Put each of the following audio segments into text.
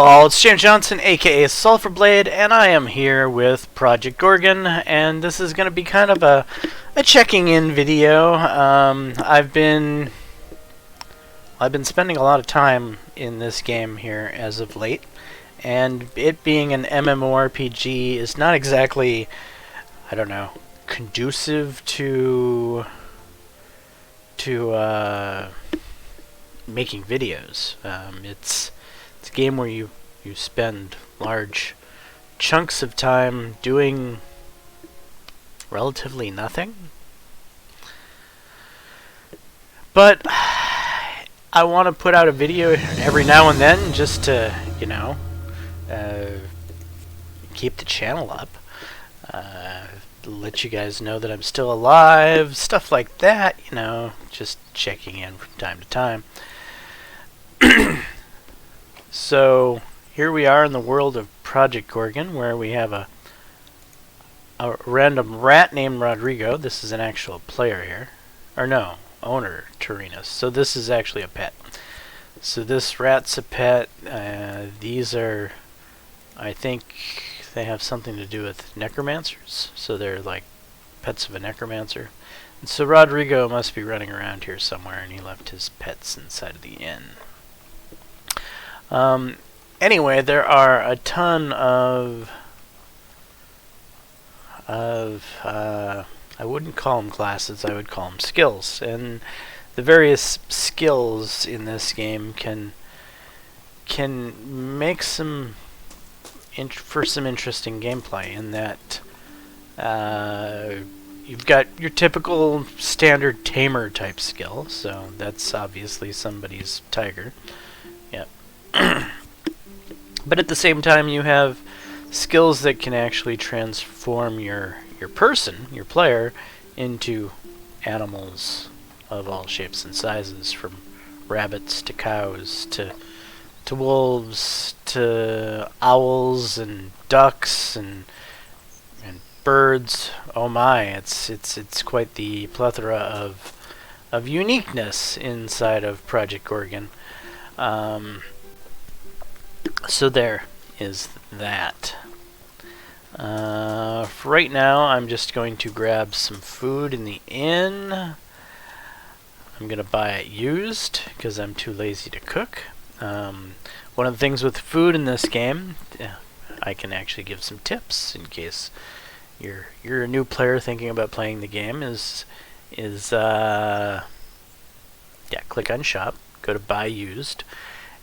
Hello all, it's James Johnson, aka Sulfurblade, and I am here with Project Gorgon, and this is going to be kind of a checking in video. I've been spending a lot of time in this game here as of late, and it being an MMORPG is not exactly, I don't know, conducive to making videos. It's a game where you spend large chunks of time doing relatively nothing. But I want to put out a video every now and then just to, you know, keep the channel up. Let you guys know that I'm still alive, stuff like that, you know, just checking in from time to time. So here we are in the world of Project Gorgon, where we have a random rat named Rodrigo. This is an actual player here, or no, owner Taurinus. So this is actually a pet. So this rat's a pet. These are, I think, they have something to do with necromancers. So they're like pets of a necromancer. And so Rodrigo must be running around here somewhere, and he left his pets inside of the inn. Anyway, there are a ton of I wouldn't call them classes, I would call them skills, and the various skills in this game can make some for some interesting gameplay. In that you've got your typical standard tamer type skill, so that's obviously somebody's tiger. Yep. But at the same time, you have skills that can actually transform your person, your player, into animals of all shapes and sizes, from rabbits to cows to wolves to owls and ducks and birds. Oh my, it's quite the plethora of uniqueness inside of Project Gorgon. So there is that. For right now, I'm just going to grab some food in the inn. I'm going to buy it used because I'm too lazy to cook. One of the things with food in this game, I can actually give some tips in case you're a new player thinking about playing the game. Click on shop, go to buy used,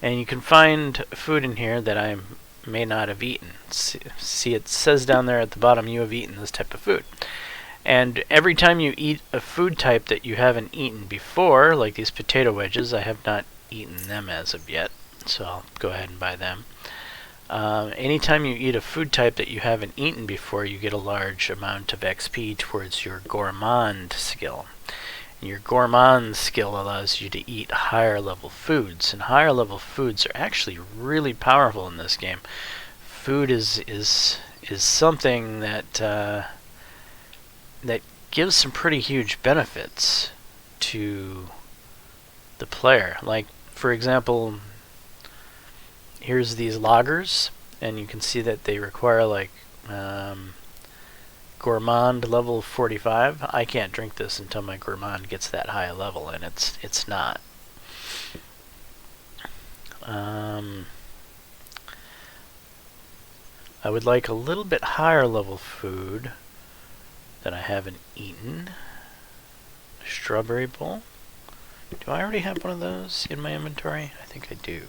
and you can find food in here that I may not have eaten. See, it says down there at the bottom, you have eaten this type of food. And every time you eat a food type that you haven't eaten before, like these potato wedges, I have not eaten them as of yet, so I'll go ahead and buy them. Anytime you eat a food type that you haven't eaten before, you get a large amount of XP towards your gourmand skill. Your gourmand skill allows you to eat higher level foods, and higher level foods are actually really powerful in this game. Food is something that that gives some pretty huge benefits to the player. Like, for example, here's these lagers, and you can see that they require like gourmand level 45. I can't drink this until my gourmand gets that high a level, and it's not. I would like a little bit higher level food that I haven't eaten. Strawberry bowl. Do I already have one of those in my inventory? I think I do.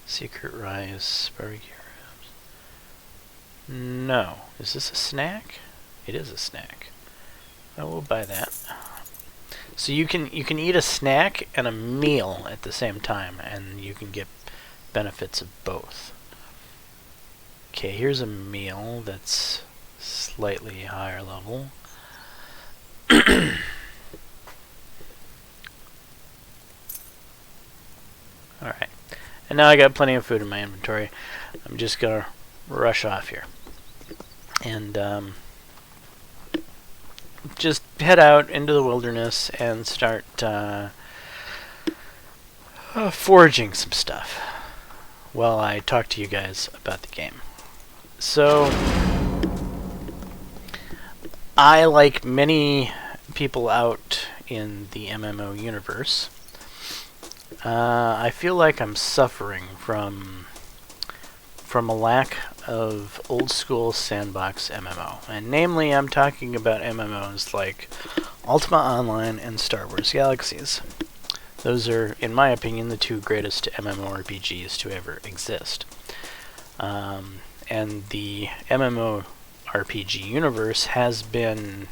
Secret rice, barbecue. No. Is this a snack? It is a snack. I will buy that. So you can eat a snack and a meal at the same time, and you can get benefits of both. Okay, here's a meal that's slightly higher level. Alright. And now I got plenty of food in my inventory. I'm just gonna rush off here and just head out into the wilderness and start foraging some stuff while I talk to you guys about the game. So, I, like many people out in the MMO universe, I feel like I'm suffering from a lack of old school sandbox MMO. And namely, I'm talking about MMOs like Ultima Online and Star Wars Galaxies. Those are, in my opinion, the two greatest MMORPGs to ever exist. And the MMORPG universe has been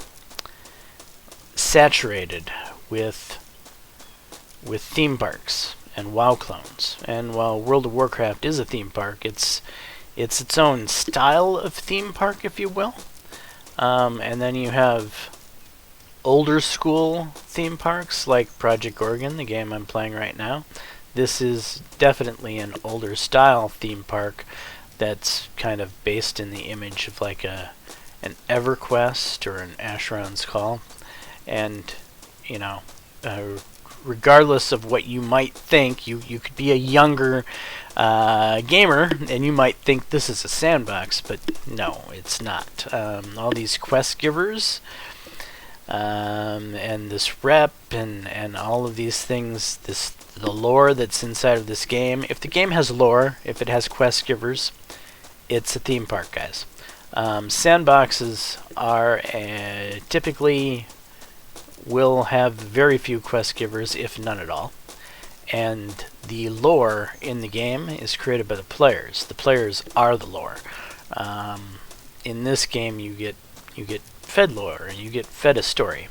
saturated with theme parks and WoW clones. And while World of Warcraft is a theme park, it's its own style of theme park, if you will. And then you have older school theme parks like Project Gorgon, the game I'm playing right now. This is definitely an older style theme park that's kind of based in the image of like an EverQuest or an Asheron's Call. And, you know, regardless of what you might think, you could be a younger gamer and you might think this is a sandbox, but no, it's not. All these quest givers and this rep and all of these things, the lore that's inside of this game. If the game has lore, if it has quest givers, it's a theme park, guys. Sandboxes are typically will have very few quest givers, if none at all. And the lore in the game is created by the players. The players are the lore. In this game, you get fed lore and you get fed a story,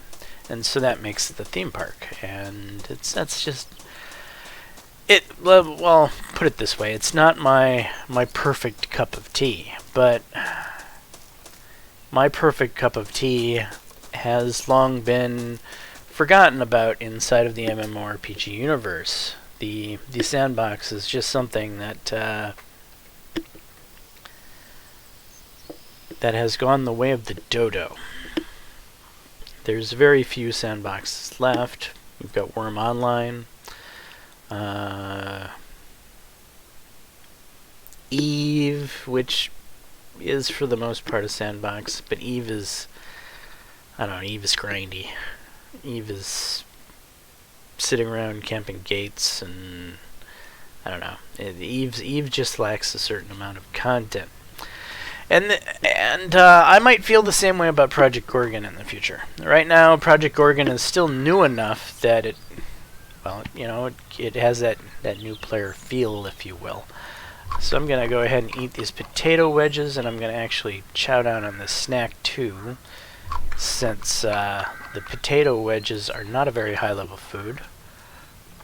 and so that makes it the theme park. And that's just it. Well, put it this way: it's not my perfect cup of tea, but my perfect cup of tea has long been forgotten about inside of the MMORPG universe. The sandbox is just something that has gone the way of the dodo. There's very few sandboxes left. We've got Worm Online, Eve, which is for the most part a sandbox, but Eve is, I don't know, Eve is grindy. Eve is sitting around camping gates, and I don't know. Eve just lacks a certain amount of content. And I might feel the same way about Project Gorgon in the future. Right now, Project Gorgon is still new enough that it has that new player feel, if you will. So I'm going to go ahead and eat these potato wedges, and I'm going to actually chow down on this snack too, since the potato wedges are not a very high level food.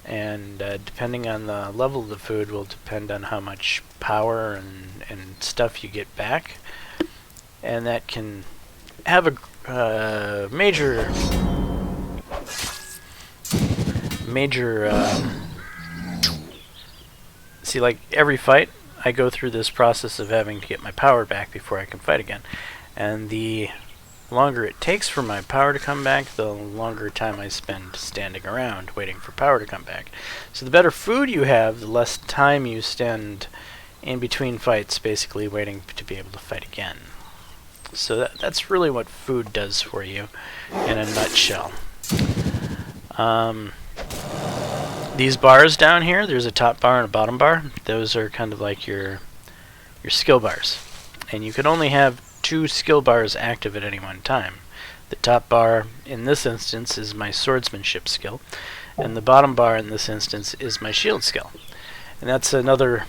And depending on the level of the food will depend on how much power and stuff you get back. And that can have a major see, like every fight I go through this process of having to get my power back before I can fight again. And the longer it takes for my power to come back, the longer time I spend standing around waiting for power to come back. So the better food you have, the less time you spend in between fights basically waiting to be able to fight again. So that's really what food does for you in a nutshell. These bars down here, there's a top bar and a bottom bar. Those are kind of like your skill bars. And you can only have 2 skill bars active at any one time. The top bar in this instance is my swordsmanship skill, and the bottom bar in this instance is my shield skill. And that's another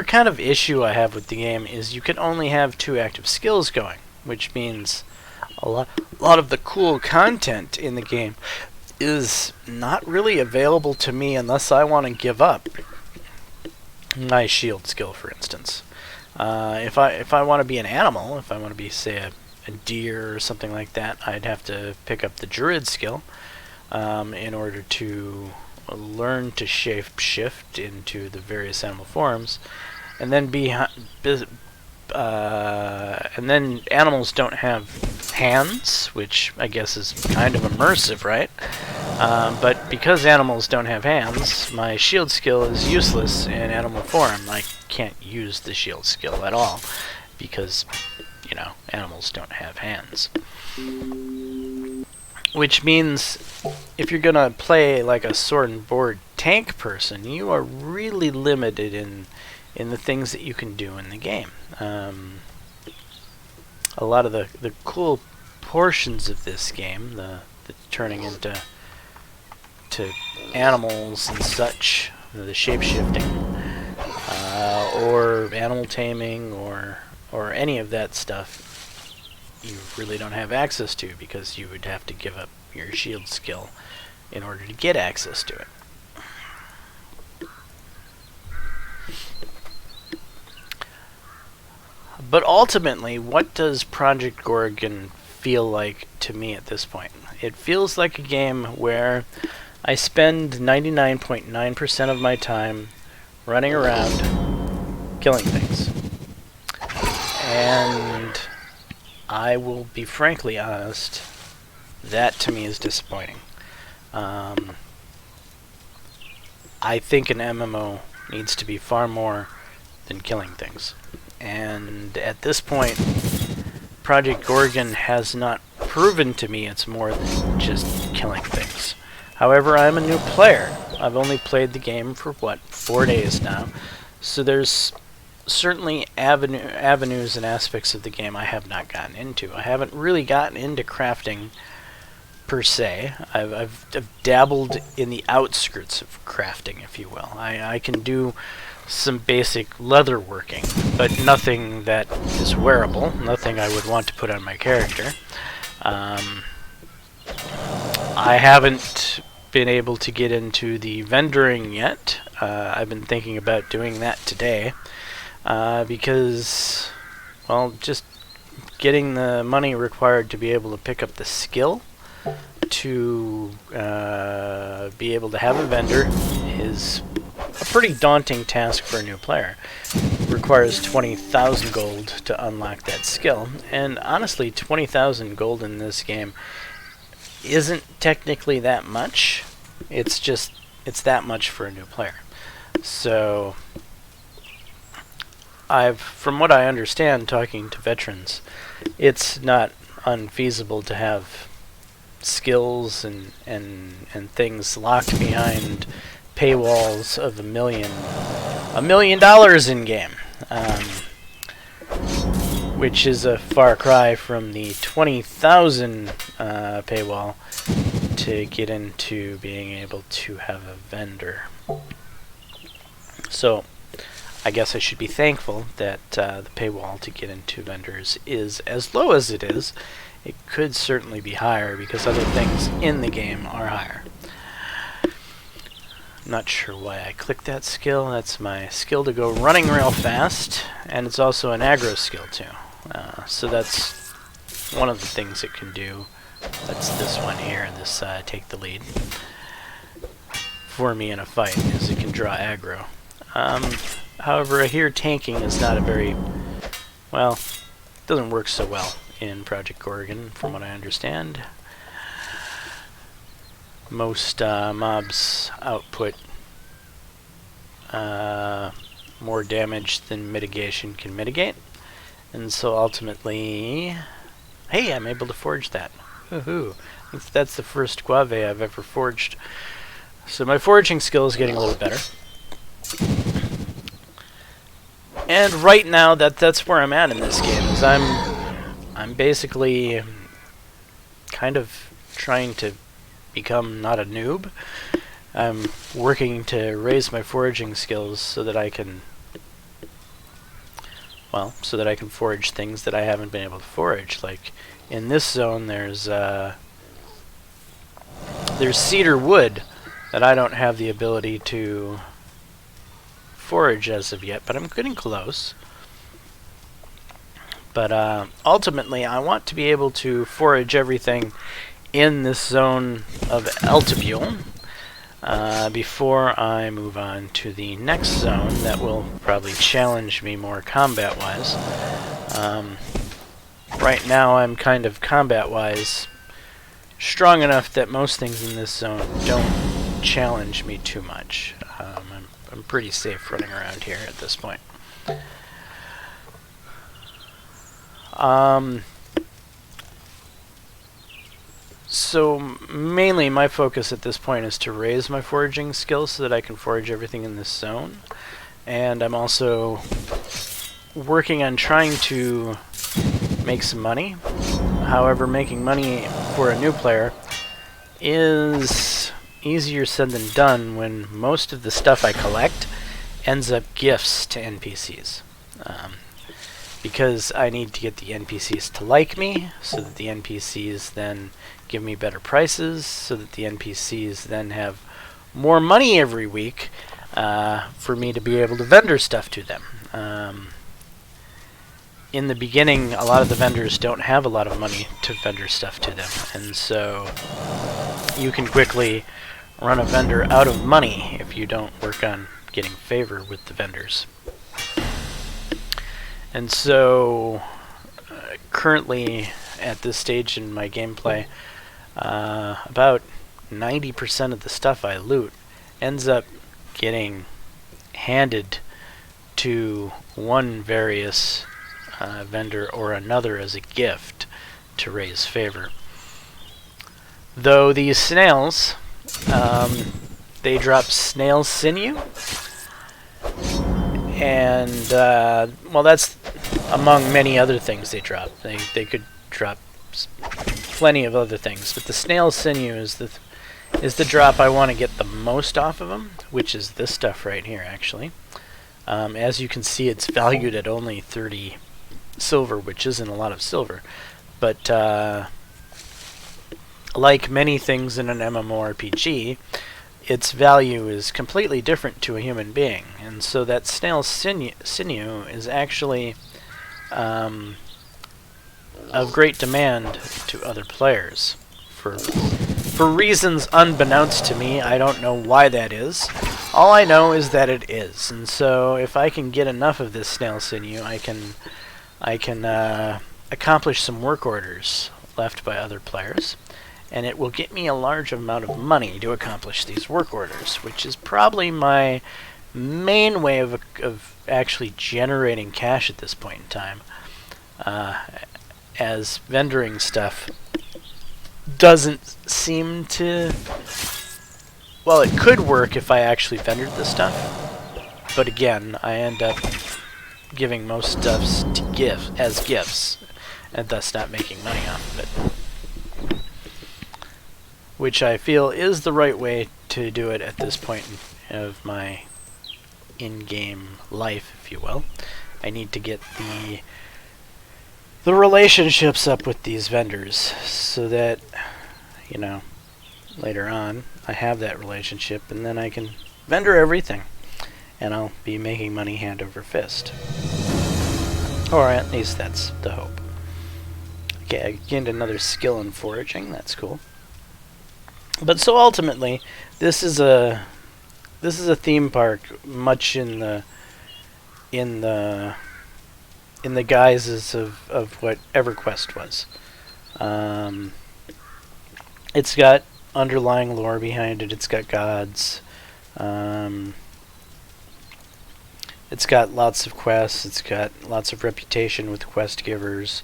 kind of issue I have with the game, is you can only have 2 active skills going, which means a lot of the cool content in the game is not really available to me unless I want to give up my shield skill, for instance. If I want to be an animal, if I want to be, say, a deer or something like that, I'd have to pick up the druid skill in order to learn to shape shift into the various animal forms, and then and then animals don't have hands, which I guess is kind of immersive, right? But because animals don't have hands, my shield skill is useless in animal form. I can't use the shield skill at all because, you know, animals don't have hands. Which means if you're gonna play like a sword and board tank person, you are really limited in the things that you can do in the game. A lot of the cool portions of this game, the turning into animals and such, the shape-shifting, or animal taming, or any of that stuff, you really don't have access to because you would have to give up your shield skill in order to get access to it. But ultimately, what does Project Gorgon feel like to me at this point? It feels like a game where I spend 99.9% of my time running around killing things. And I will be frankly honest, that to me is disappointing. I think an MMO needs to be far more than killing things. And at this point, Project Gorgon has not proven to me it's more than just killing things. However, I'm a new player. I've only played the game for, 4 days now. So there's certainly avenues and aspects of the game I have not gotten into. I haven't really gotten into crafting per se. I've dabbled in the outskirts of crafting, if you will. I can do some basic leather working, but nothing that is wearable, nothing I would want to put on my character. I haven't been able to get into the vendoring yet. I've been thinking about doing that today because, well, just getting the money required to be able to pick up the skill to be able to have a vendor is a pretty daunting task for a new player. It requires 20,000 gold to unlock that skill, and honestly 20,000 gold in this game isn't technically that much. It's that much for a new player. So from what I understand, talking to veterans, it's not unfeasible to have skills and things locked behind paywalls of $1 million in game, which is a far cry from the 20,000 paywall to get into being able to have a vendor. So I guess I should be thankful that the paywall to get into vendors is as low as it is. It could certainly be higher because other things in the game are higher. Not sure why I clicked that skill. That's my skill to go running real fast, and it's also an aggro skill too. So that's one of the things it can do. That's this one here, this take the lead for me in a fight, is it can draw aggro. However, I hear tanking is not a very, well, doesn't work so well in Project Gorgon, from what I understand. Most mobs output more damage than mitigation can mitigate, and so ultimately, hey, I'm able to forge that. Woohoo! That's the first guave I've ever forged. So my foraging skill is getting a little better. And right now, that's where I'm at in this game. Is I'm basically kind of trying to become not a noob. I'm working to raise my foraging skills so that I can, well, so that I can forage things that I haven't been able to forage. Like in this zone, there's cedar wood that I don't have the ability to forage as of yet, but I'm getting close. But ultimately, I want to be able to forage everything in this zone of Altibule before I move on to the next zone that will probably challenge me more combat-wise. Right now, I'm kind of combat-wise strong enough that most things in this zone don't challenge me too much. I'm pretty safe running around here at this point. So mainly my focus at this point is to raise my foraging skills so that I can forage everything in this zone. And I'm also working on trying to make some money. However, making money for a new player is easier said than done when most of the stuff I collect ends up gifts to NPCs. Because I need to get the NPCs to like me, so that the NPCs then give me better prices, so that the NPCs then have more money every week for me to be able to vendor stuff to them. In the beginning, a lot of the vendors don't have a lot of money to vendor stuff to them, and so you can quickly run a vendor out of money if you don't work on getting favor with the vendors. And so, currently, at this stage in my gameplay, about 90% of the stuff I loot ends up getting handed to one various vendor or another as a gift to raise favor. Though these snails, they drop snail sinew, and well, that's among many other things they drop. They could drop plenty of other things, but the snail sinew is the drop I want to get the most off of them, which is this stuff right here, actually. As you can see, it's valued at only 30 silver, which isn't a lot of silver, but like many things in an MMORPG, its value is completely different to a human being, and so that snail sinew is actually of great demand to other players for reasons unbeknownst to me. I don't know why that is. All I know is that it is, and so if I can get enough of this snail sinew, I can accomplish some work orders left by other players, and it will get me a large amount of money to accomplish these work orders, which is probably my main way of actually generating cash at this point in time, as vendoring stuff doesn't seem to... Well, it could work if I actually vendored this stuff, but again, I end up giving most stuffs to as gifts, and thus not making money off of it. Which I feel is the right way to do it at this point of my in-game life, if you will. I need to get the relationships up with these vendors so that, you know, later on I have that relationship, and then I can vendor everything, and I'll be making money hand over fist. Or at least that's the hope. Okay, I gained another skill in foraging. That's cool. But so ultimately, this is a theme park, much in the guises of what EverQuest was. It's got underlying lore behind it. It's got gods. It's got lots of quests. It's got lots of reputation with quest givers.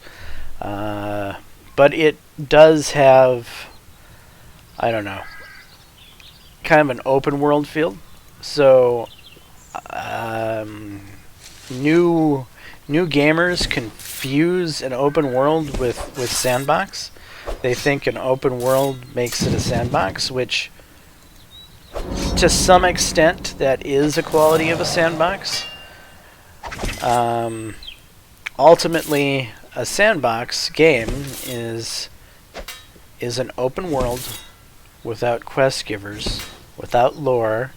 But it does have, I don't know, kind of an open world feel. So new gamers confuse an open world with sandbox. They think an open world makes it a sandbox, which to some extent that is a quality of a sandbox. Ultimately, a sandbox game is an open world without quest givers, without lore,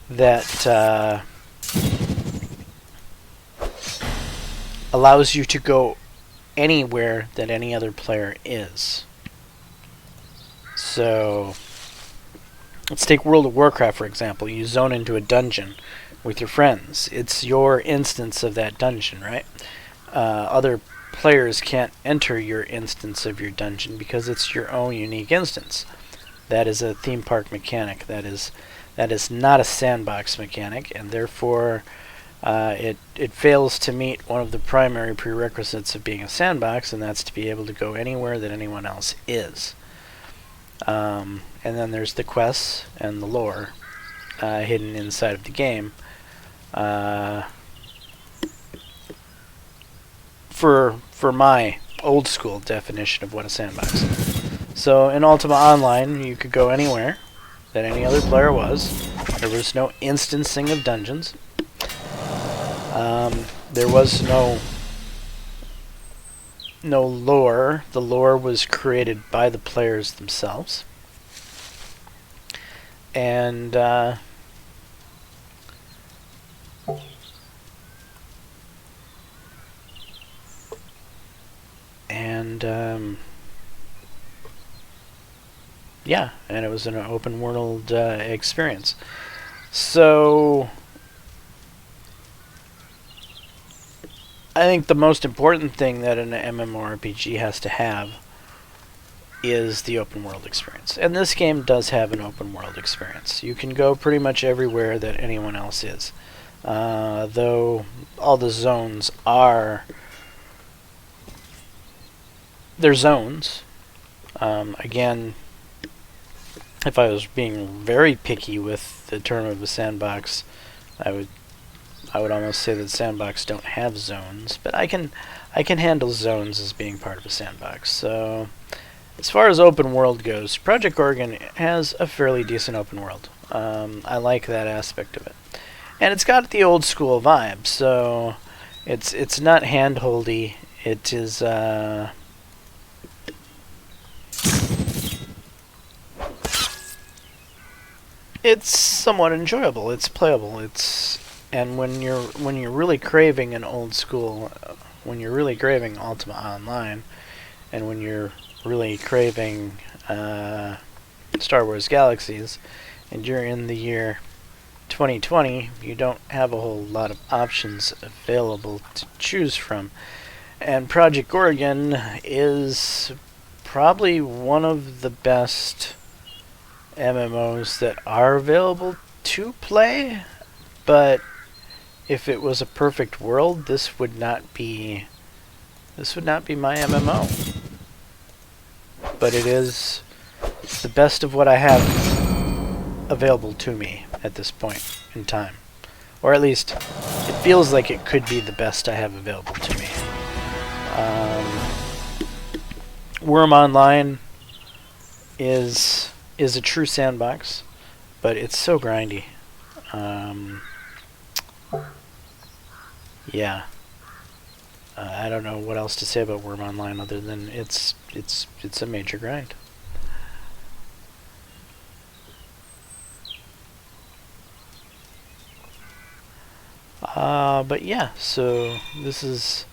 that allows you to go anywhere that any other player is. So, let's take World of Warcraft, for example. You zone into a dungeon with your friends. It's your instance of that dungeon, right? Other players can't enter your instance of your dungeon because it's your own unique instance. That is a theme park mechanic. That is not a sandbox mechanic, and therefore it fails to meet one of the primary prerequisites of being a sandbox, and that's to be able to go anywhere that anyone else is. And then there's the quests and the lore hidden inside of the game. For my old school definition of what a sandbox is. So in Ultima Online, you could go anywhere that any other player was. There was no instancing of dungeons. There was no lore. The lore was created by the players themselves. And yeah, and it was an open world experience. So I think the most important thing that an MMORPG has to have is the open world experience. And this game does have an open world experience. You can go pretty much everywhere that anyone else is. Though all the zones are... they're zones. Again, if I was being very picky with the term of a sandbox, I would almost say that sandbox don't have zones, but I can handle zones as being part of a sandbox. So as far as open world goes, Project Gorgon has a fairly decent open world. I like that aspect of it, and it's got the old school vibe. So it's not handholdy. It is it's somewhat enjoyable. It's playable. And when you're really craving an old school, when you're really craving Ultima Online, and when you're really craving Star Wars Galaxies, and you're in the year 2020, you don't have a whole lot of options available to choose from. And Project Gorgon is probably one of the best MMOs that are available to play, but if it was a perfect world, this would not be my MMO. But it is the best of what I have available to me at this point in time. Or at least, it feels like it could be the best I have available to me. Worm Online is a true sandbox, but it's so grindy. Yeah. I don't know what else to say about Worm Online other than it's a major grind. But yeah, so this is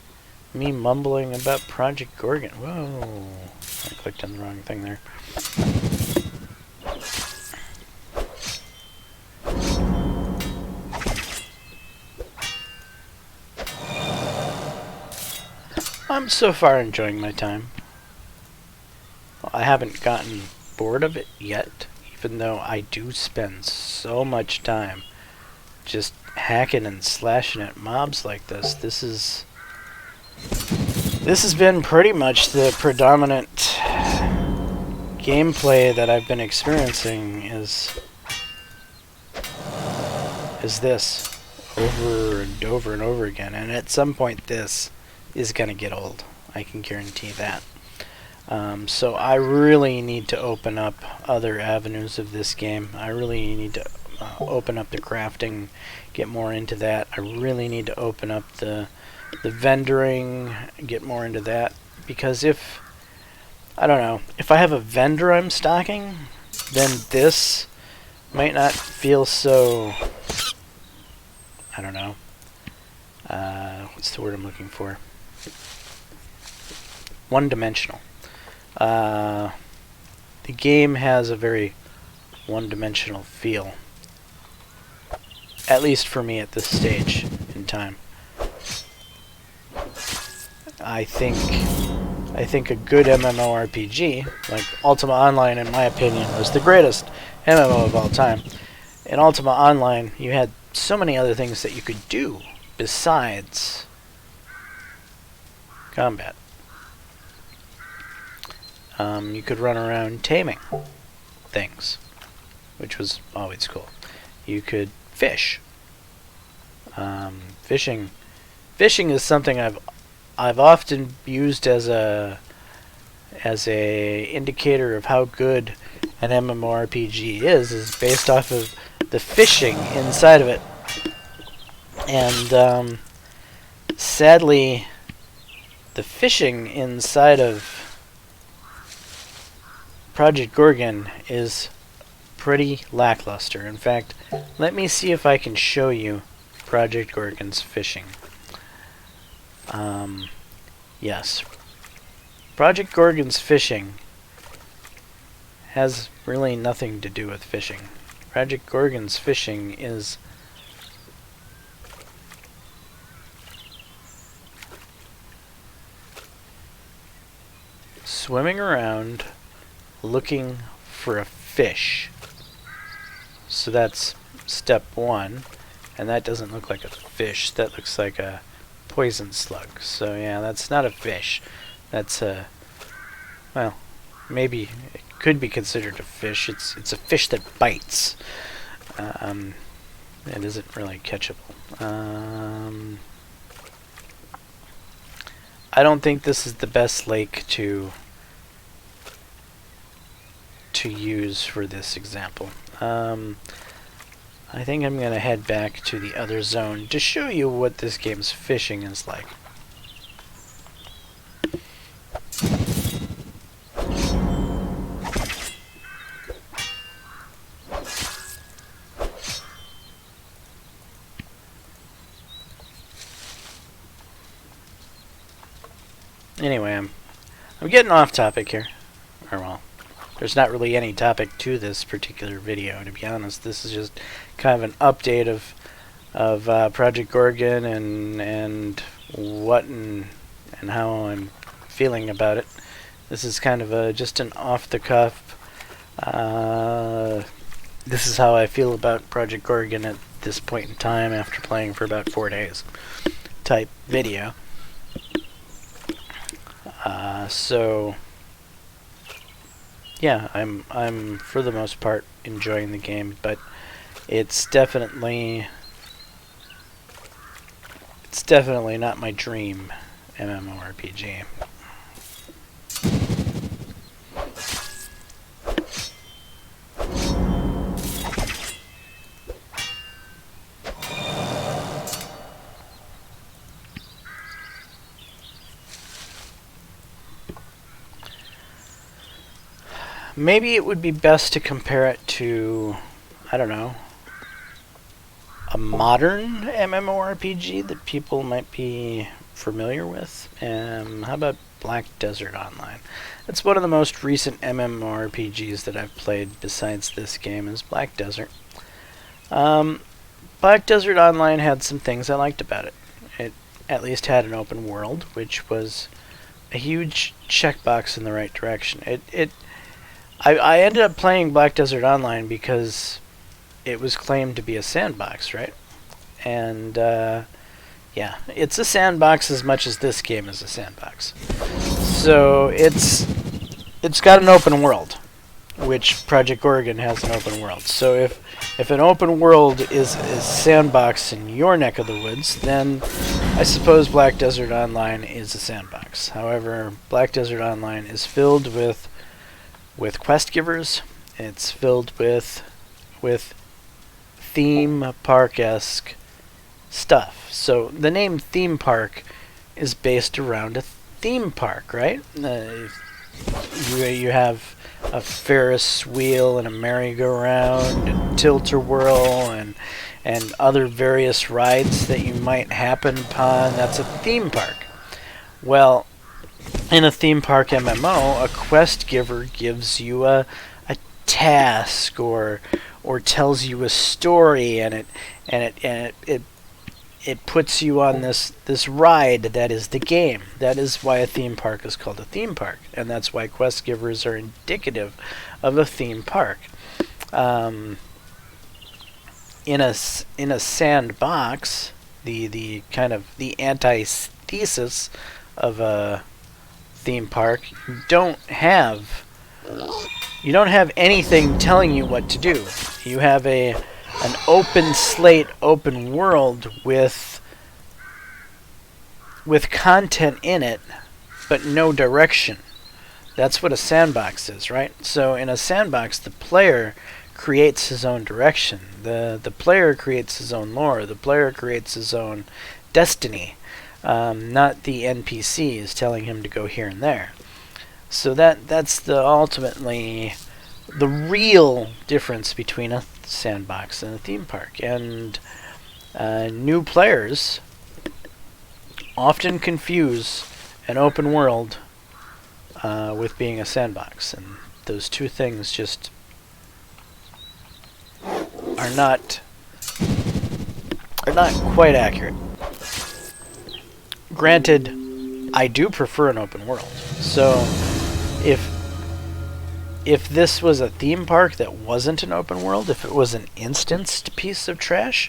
me mumbling about Project Gorgon. Whoa, I clicked on the wrong thing there. I'm so far enjoying my time. I haven't gotten bored of it yet, even though I do spend so much time just hacking and slashing at mobs like this. This has been pretty much the predominant gameplay that I've been experiencing is this over and over and over again, and at some point this is gonna get old. I can guarantee that. So I really need to open up other avenues of this game. I really need to open up the crafting, get more into that. I really need to open up the vendoring, get more into that, because if I have a vendor I'm stocking, then this might not feel so, I don't know, what's the word I'm looking for? One-dimensional. The game has a very one-dimensional feel, at least for me at this stage in time. I think a good MMORPG, like Ultima Online, in my opinion, was the greatest MMO of all time. In Ultima Online, you had so many other things that you could do besides combat. You could run around taming things, which was always cool. You could fish. Fishing is something I've often used as a indicator of how good an MMORPG is based off of the fishing inside of it. And sadly, the fishing inside of Project Gorgon is pretty lackluster. In fact, let me see if I can show you Project Gorgon's fishing. Yes. Project Gorgon's fishing has really nothing to do with fishing. Project Gorgon's fishing is swimming around looking for a fish. So that's step one, and that doesn't look like a fish. That looks like a poison slug. So yeah, that's not a fish. That's a, well, maybe it could be considered a fish. It's a fish that bites. It isn't really catchable. I don't think this is the best lake to use for this example. I think I'm going to head back to the other zone to show you what this game's fishing is like. Anyway, I'm getting off topic here. Or well, there's not really any topic to this particular video, to be honest. This is just kind of an update of Project Gorgon and what and how I'm feeling about it. This is kind of just an off-the-cuff. This is how I feel about Project Gorgon at this point in time after playing for about 4 days type video. So yeah, I'm for the most part enjoying the game, but it's definitely not my dream MMORPG. Maybe it would be best to compare it to, I don't know, a modern MMORPG that people might be familiar with. How about Black Desert Online? It's one of the most recent MMORPGs that I've played besides this game is Black Desert. Black Desert Online had some things I liked about it. It at least had an open world, which was a huge checkbox in the right direction. I ended up playing Black Desert Online because it was claimed to be a sandbox, right? And yeah, it's a sandbox as much as this game is a sandbox. So it's got an open world, which Project Gorgon has an open world. So if an open world is sandbox in your neck of the woods, then I suppose Black Desert Online is a sandbox. However, Black Desert Online is filled with quest givers. It's filled with theme park-esque stuff. So the name theme park is based around a theme park, right? You have a Ferris wheel and a merry-go-round and tilt-a-whirl and other various rides that you might happen upon. That's a theme park. Well, in a theme park MMO, a quest giver gives you a task or tells you a story, and it it puts you on this ride that is the game. That is why a theme park is called a theme park, and that's why quest givers are indicative of a theme park. In a sandbox, the kind of the antithesis of a theme park, you don't have anything telling you what to do. You have an open slate, open world with content in it, but no direction. That's what a sandbox is, right? So in a sandbox, the player creates his own direction. The player creates his own lore. The player creates his own destiny, not the NPCs telling him to go here and there. So that's ultimately the real difference between a sandbox and a theme park. And new players often confuse an open world with being a sandbox, and those two things just are not quite accurate. Granted, I do prefer an open world. So if this was a theme park that wasn't an open world, if it was an instanced piece of trash,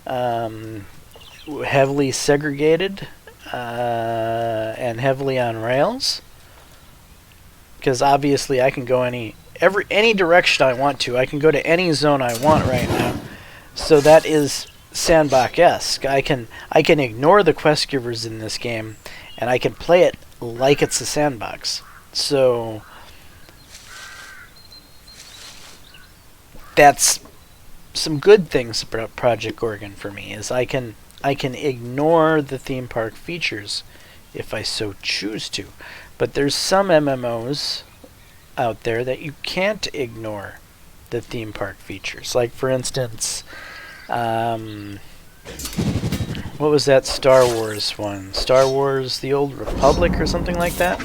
heavily segregated and heavily on rails, because obviously I can go any direction I want to. I can go to any zone I want right now. So that is sandbox-esque. I can ignore the quest givers in this game, and I can play it like it's a sandbox. So that's some good things about Project Gorgon for me, is I can ignore the theme park features if I so choose to. But there's some MMOs out there that you can't ignore the theme park features. Like, for instance, what was that Star Wars one? Star Wars The Old Republic or something like that?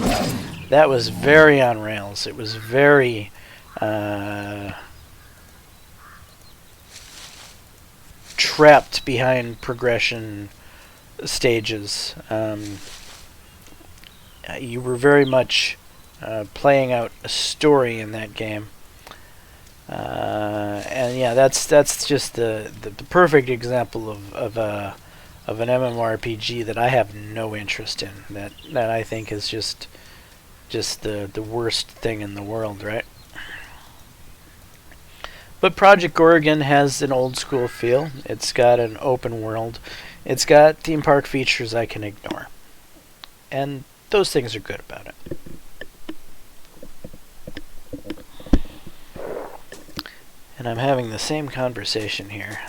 That was very on rails. It was very trapped behind progression stages. You were very much playing out a story in that game. And yeah, that's just the perfect example of an MMORPG that I have no interest in. That I think is just the worst thing in the world, right? But Project Gorgon has an old school feel. It's got an open world. It's got theme park features I can ignore. And those things are good about it. And I'm having the same conversation here.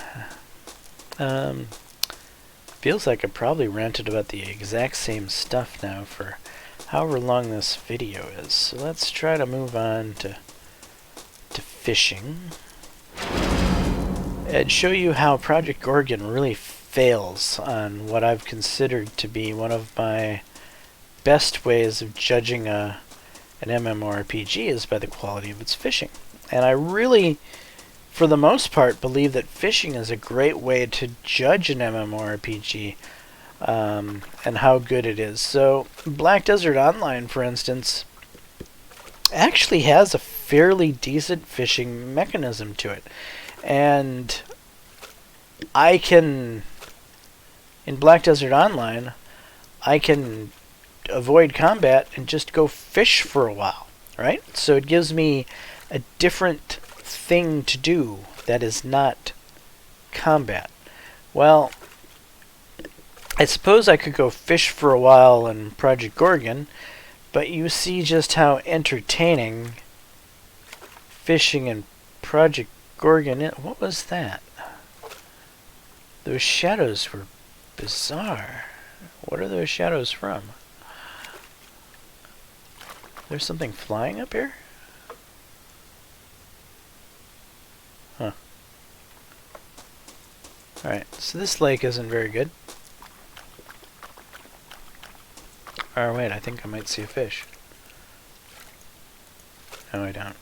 Feels like I probably ranted about the exact same stuff now for however long this video is. So let's try to move on to fishing and show you how Project Gorgon really fails on what I've considered to be one of my best ways of judging an MMORPG is by the quality of its fishing. And I really, for the most part, believe that fishing is a great way to judge an MMORPG and how good it is. So Black Desert Online, for instance, actually has a fairly decent fishing mechanism to it. And I can, in Black Desert Online, I can avoid combat and just go fish for a while, right? So it gives me a different thing to do that is not combat. Well, I suppose I could go fish for a while in Project Gorgon, but you see just how entertaining fishing in Project Gorgon is. What was that? Those shadows were bizarre. What are those shadows from? There's something flying up here? Huh. Alright, so this lake isn't very good. Oh wait, I think I might see a fish. No, I don't.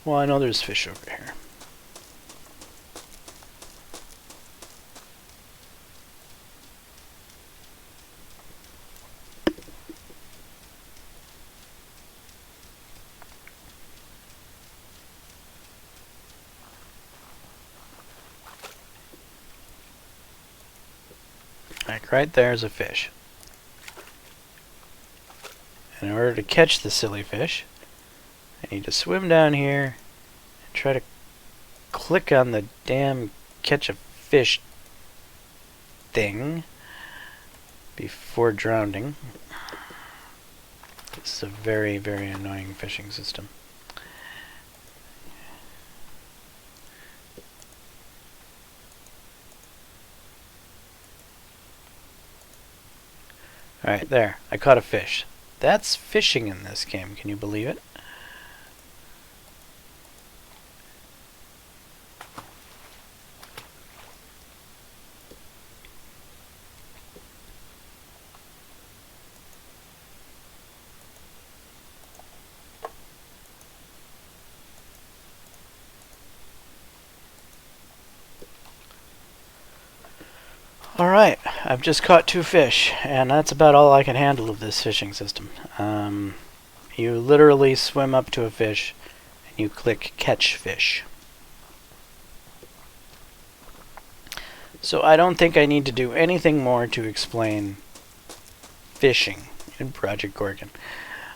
Well, I know there's fish over here. Like right there's a fish. In order to catch the silly fish, I need to swim down here and try to click on the damn catch a fish thing before drowning. This is a very, very annoying fishing system. Alright, there. I caught a fish. That's fishing in this game. Can you believe it? Alright, I've just caught 2 fish, and that's about all I can handle of this fishing system. You literally swim up to a fish, and you click catch fish. So I don't think I need to do anything more to explain fishing in Project Gorgon.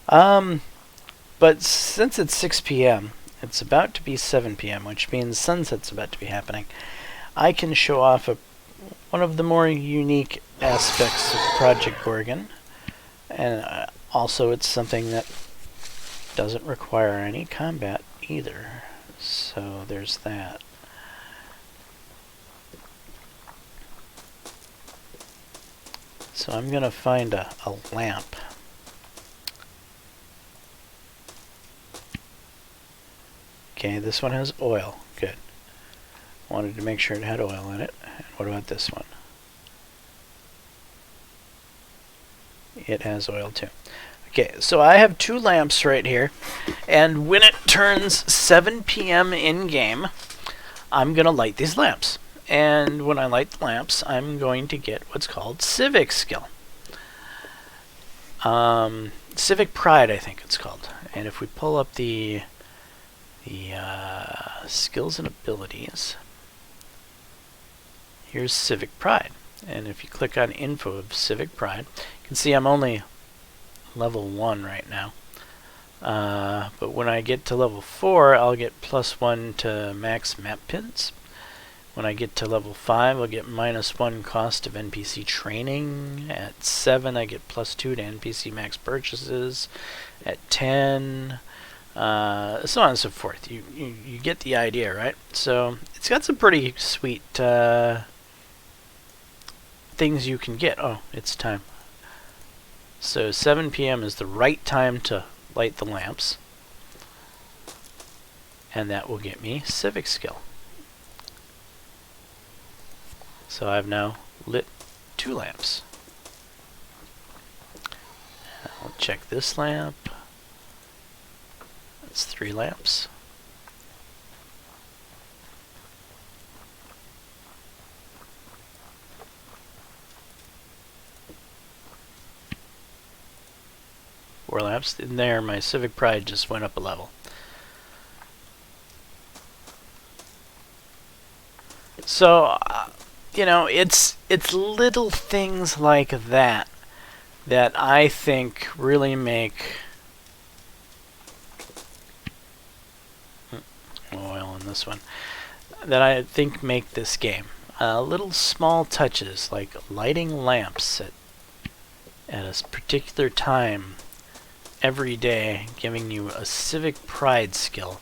But since it's 6 p.m., it's about to be 7 p.m., which means sunset's about to be happening, I can show off one of the more unique aspects of Project Gorgon, and also it's something that doesn't require any combat either, so there's that. So I'm gonna find a lamp. Okay, this one has oil. Good. Wanted to make sure it had oil in it. And what about this one? It has oil too. Okay, so I have 2 lamps right here, and when it turns 7 p.m. in-game, I'm going to light these lamps. And when I light the lamps, I'm going to get what's called Civic Skill. Civic Pride, I think it's called. And if we pull up the skills and abilities, here's Civic Pride. And if you click on info of Civic Pride, you can see I'm only level 1 right now. But when I get to level 4, I'll get +1 to max map pins. When I get to level 5, I'll get -1 cost of NPC training. At 7, I get +2 to NPC max purchases. At 10, so on and so forth. You get the idea, right? So it's got some pretty sweet things you can get. Oh, it's time. So 7 p.m. is the right time to light the lamps, and that will get me Civic Skill. So I've now lit 2 lamps. I'll check this lamp. That's 3 lamps. Four lamps. In there, my Civic Pride just went up a level. So, you know, it's little things like that that I think really make oil in this one. That I think make this game. Little small touches like lighting lamps at a particular time every day, giving you a Civic Pride skill,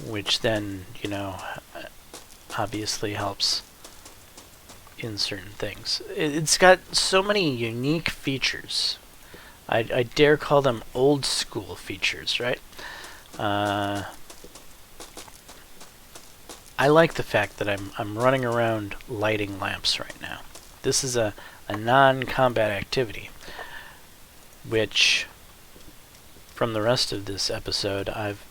which then, you know, obviously helps in certain things. It's got so many unique features. I dare call them old school features, right? I like the fact that I'm running around lighting lamps right now. This is a non-combat activity, which from the rest of this episode I've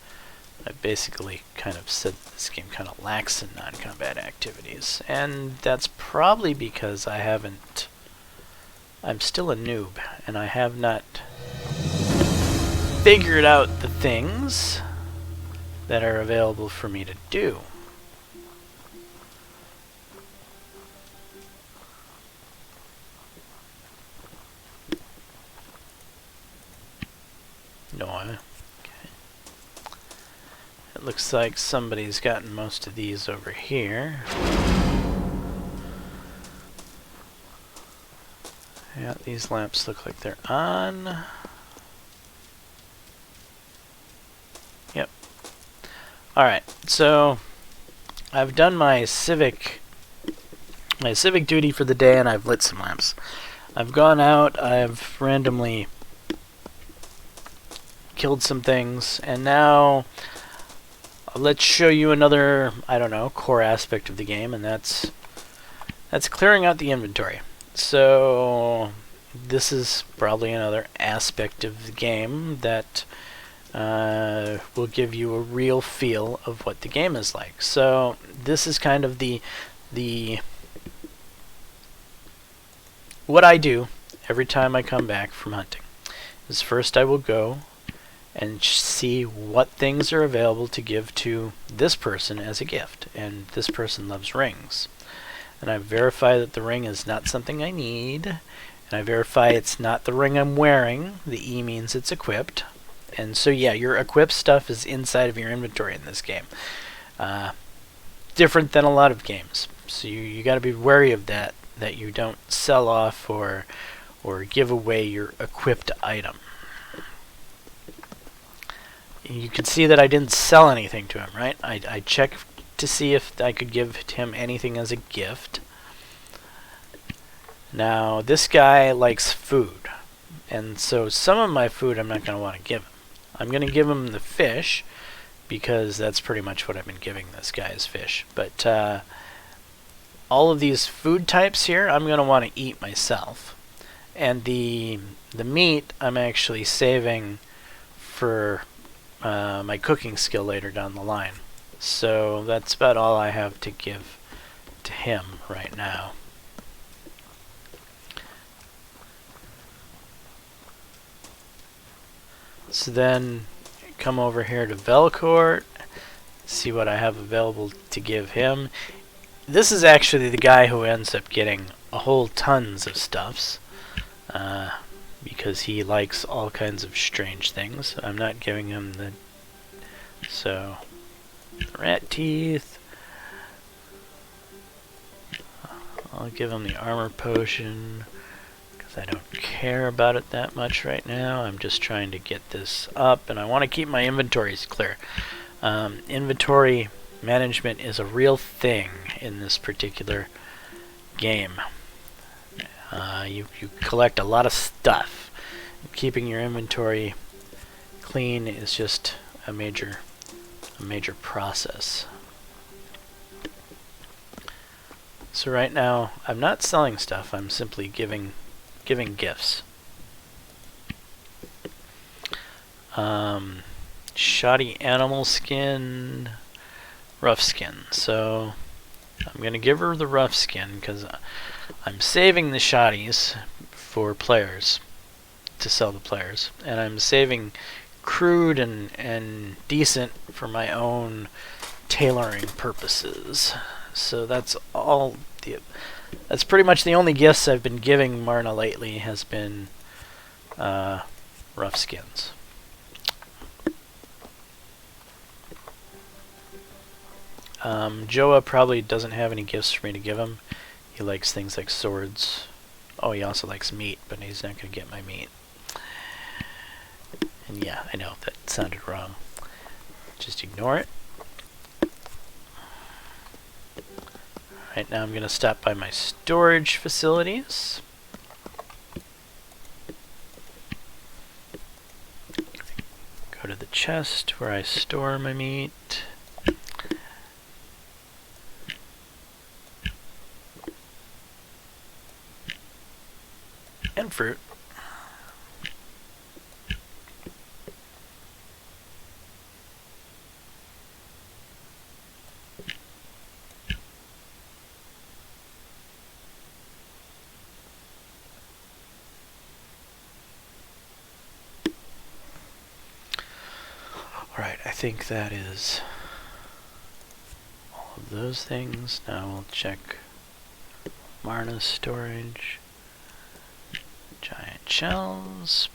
I basically kind of said this game kind of lacks in non-combat activities, and that's probably because I'm still a noob, and I have not figured out the things that are available for me to do. Okay. It looks like somebody's gotten most of these over here. Yeah, these lamps look like they're on. Yep. Alright, so I've done my civic duty for the day, and I've lit some lamps. I've gone out, I've randomly killed some things, and now let's show you another, I don't know, core aspect of the game, and that's clearing out the inventory. So this is probably another aspect of the game that will give you a real feel of what the game is like. So this is kind of the what I do every time I come back from hunting. Is first I will go and see what things are available to give to this person as a gift, and this person loves rings. And I verify that the ring is not something I need, and I verify it's not the ring I'm wearing. The E means it's equipped. And so yeah, your equipped stuff is inside of your inventory in this game. Different than a lot of games. So you got to be wary of that you don't sell off or give away your equipped item. You can see that I didn't sell anything to him, right? I checked to see if I could give him anything as a gift. Now, this guy likes food, and so some of my food I'm not going to want to give him. I'm going to give him the fish, because that's pretty much what I've been giving this guy is fish. But all of these food types here, I'm going to want to eat myself. And the meat, I'm actually saving for my cooking skill later down the line. So that's about all I have to give to him right now. So then come over here to Velcourt, see what I have available to give him. This is actually the guy who ends up getting a whole tons of stuffs, because he likes all kinds of strange things. I'm not giving him the rat teeth. I'll give him the armor potion, because I don't care about it that much right now. I'm just trying to get this up, and I want to keep my inventories clear. Inventory management is a real thing in this particular game. You collect a lot of stuff. Keeping your inventory clean is just a major process. So right now, I'm not selling stuff. I'm simply giving gifts. Shoddy animal skin, rough skin. So I'm gonna give her the rough skin because I'm saving the shoddies for players to sell to players, and I'm saving crude and decent for my own tailoring purposes. So that's pretty much the only gifts I've been giving Marna lately has been rough skins. Joa probably doesn't have any gifts for me to give him. He likes things like swords. Oh, he also likes meat, but he's not going to get my meat. And yeah, I know, that sounded wrong. Just ignore it. Alright, now I'm going to stop by my storage facilities. Go to the chest where I store my meat. And fruit. Alright, I think that is all of those things. Now we'll check Marna's storage. Giant shells.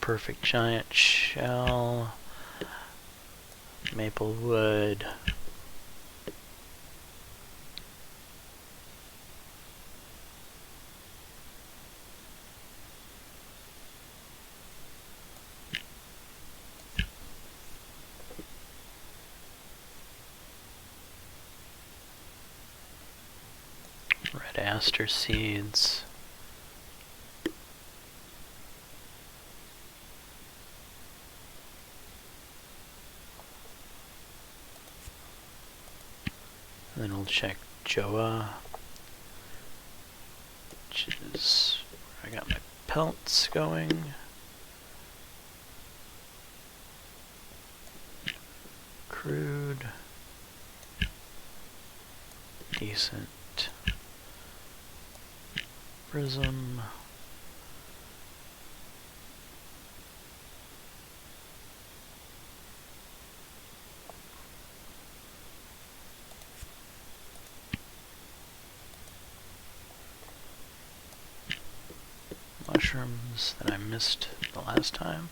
Perfect giant shell. Maple wood. Red aster seeds. And then we'll check Joa, which is where I got my pelts going. Crude. Decent. Prism. Mushrooms that I missed the last time.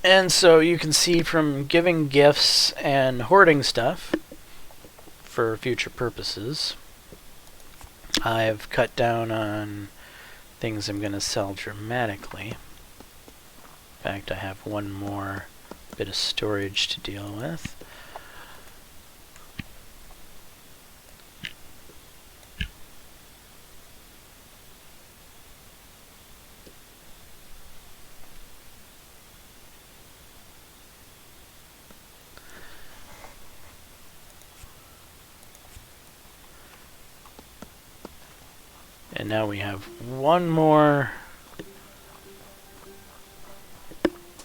And so you can see from giving gifts and hoarding stuff for future purposes, I've cut down on things I'm going to sell dramatically. In fact, I have one more bit of storage to deal with. And now we have one more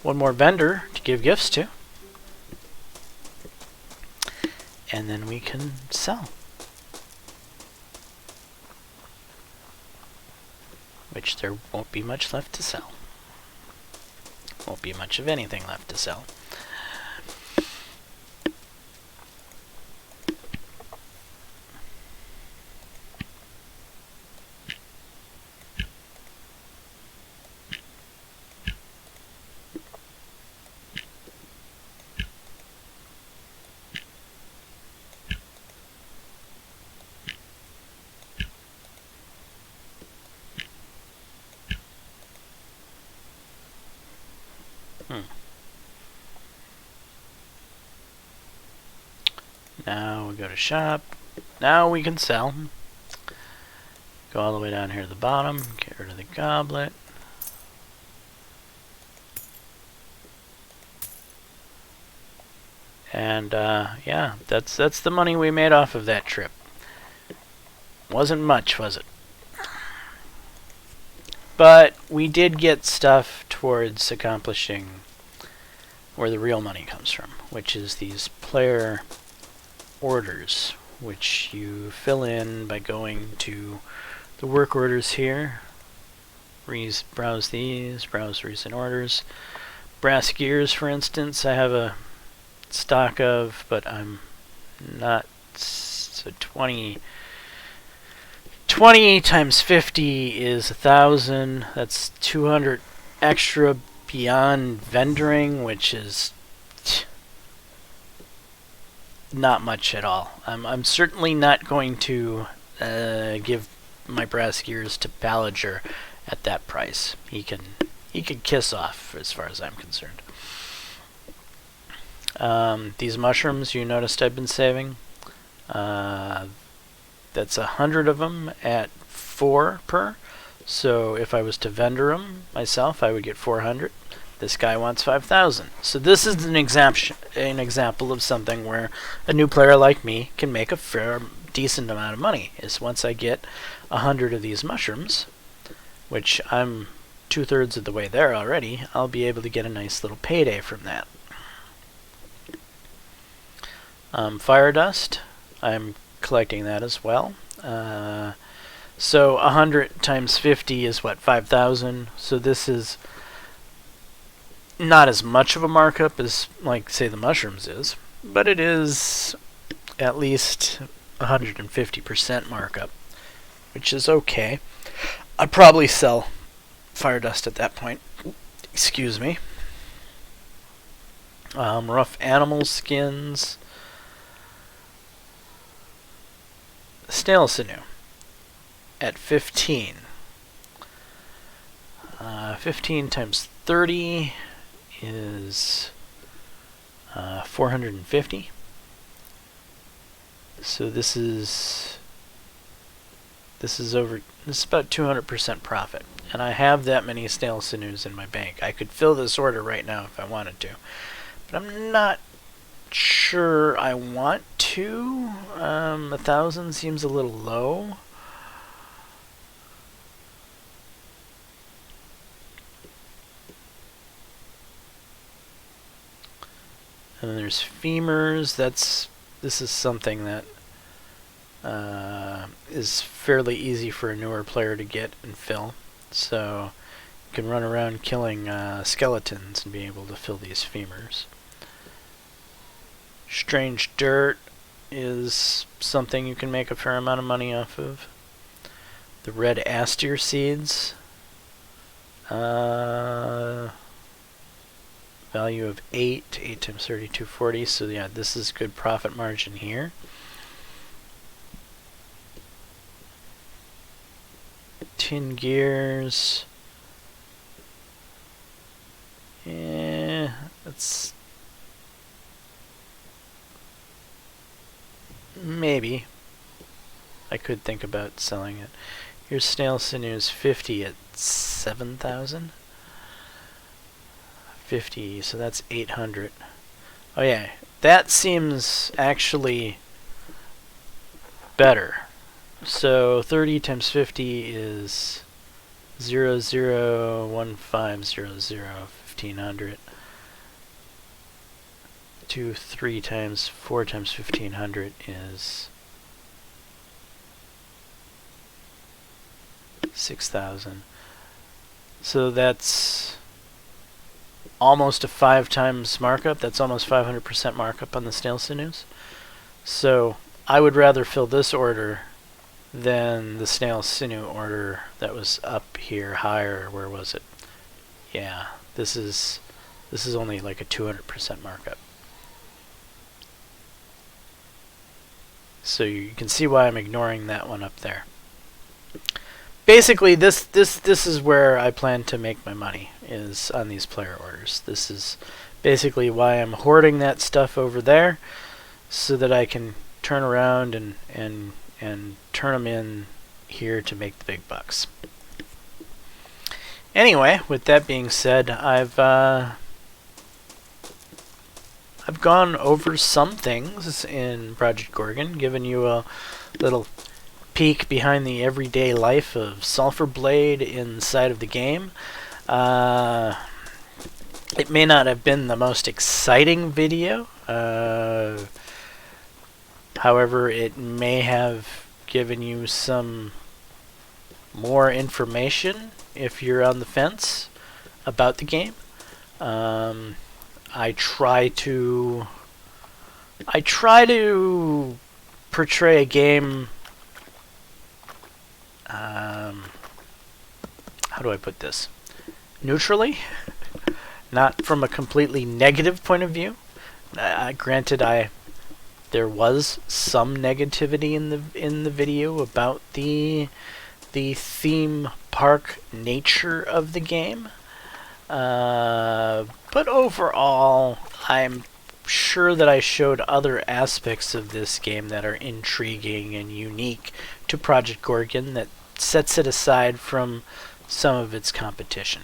vendor to give gifts to. And then we can sell. Which there won't be much left to sell. Won't be much of anything left to sell. Now we go to shop. Now we can sell. Go all the way down here to the bottom. Get rid of the goblet. And yeah, that's the money we made off of that trip. Wasn't much, was it? But we did get stuff towards accomplishing where the real money comes from, which is these player orders, which you fill in by going to the work orders here. Browse these, browse recent orders. Brass gears, for instance, I have a stock of, but I'm not. So 20 times 50 is 1,000. That's 200 extra beyond vendoring, which is not much at all. I'm certainly not going to give my brass gears to Ballinger at that price. He can kiss off as far as I'm concerned. These mushrooms you noticed I've been saving. That's 100 of them at 4 per. So if I was to vendor them myself, I would get 400. This guy wants 5,000. So this is an example of something where a new player like me can make a fair, decent amount of money. Is once I get 100 of these mushrooms, which I'm 2/3 of the way there already, I'll be able to get a nice little payday from that. Fire dust, I'm collecting that as well. So 100 times 50 is what, 5,000? So this is not as much of a markup as, like, say, the mushrooms is, but it is at least 150% markup, which is okay. I'd probably sell fire dust at that point. Excuse me. Rough animal skins. Snail sinew at 15. 15 times 30 is 450. So this is about 200% profit, and I have that many snail sinews in my bank. I could fill this order right now if I wanted to, but I'm not sure I want to. 1,000 seems a little low. And then there's femurs. This is something that is fairly easy for a newer player to get and fill. So you can run around killing skeletons and be able to fill these femurs. Strange dirt is something you can make a fair amount of money off of. The red aster seeds. Value of 8 times 30, 240. So yeah, this is good profit margin here. Tin gears. Yeah, that's maybe. I could think about selling it. Here's snail sinews 50 at 7,000. 50, so that's 800. Oh yeah, that seems actually better. So 30 times 50 is 001500, 1500. 3 times 4 times 1500 is 6,000. So that's almost a 5 times markup. That's almost 500% markup on the snail sinews. So I would rather fill this order than the snail sinew order that was up here higher. Where was it? Yeah, this is only like a 200% markup. So you can see why I'm ignoring that one up there. Basically, this is where I plan to make my money, is on these player orders. This is basically why I'm hoarding that stuff over there, so that I can turn around and turn them in here to make the big bucks. Anyway, with that being said, I've gone over some things in Project Gorgon, given you a little peek behind the everyday life of Sulfurblade inside of the game. It may not have been the most exciting video, however, it may have given you some more information if you're on the fence about the game. I try to portray a game. How do I put this? Neutrally, not from a completely negative point of view. Granted, there was some negativity in the video about the theme park nature of the game, but overall, I'm sure that I showed other aspects of this game that are intriguing and unique to Project Gorgon that sets it aside from some of its competition.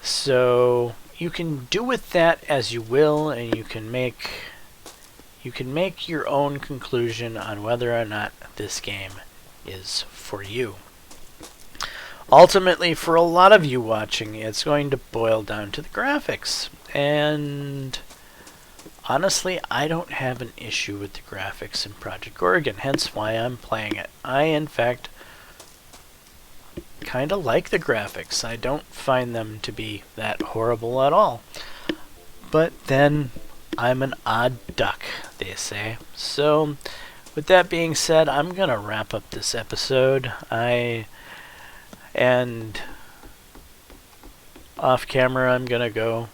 So you can do with that as you will, and you can make your own conclusion on whether or not this game is for you. Ultimately, for a lot of you watching, it's going to boil down to the graphics, and honestly, I don't have an issue with the graphics in Project Gorgon, hence why I'm playing it. I, in fact, kind of like the graphics. I don't find them to be that horrible at all. But then, I'm an odd duck, they say. So, with that being said, I'm going to wrap up this episode. And off camera, I'm going to go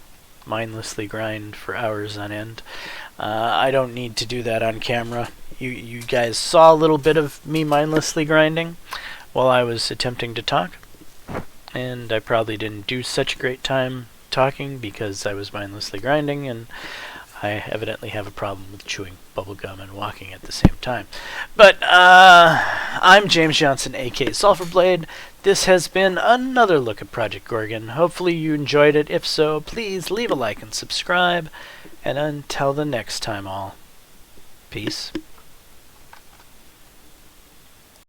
mindlessly grind for hours on end. I don't need to do that on camera. You guys saw a little bit of me mindlessly grinding while I was attempting to talk, and I probably didn't do such a great time talking because I was mindlessly grinding, and I evidently have a problem with chewing bubblegum and walking at the same time. But I'm Jaames Johnson, aka Sulfurblade. This has been another look at Project Gorgon. Hopefully you enjoyed it. If so, please leave a like and subscribe. And until the next time, all, peace.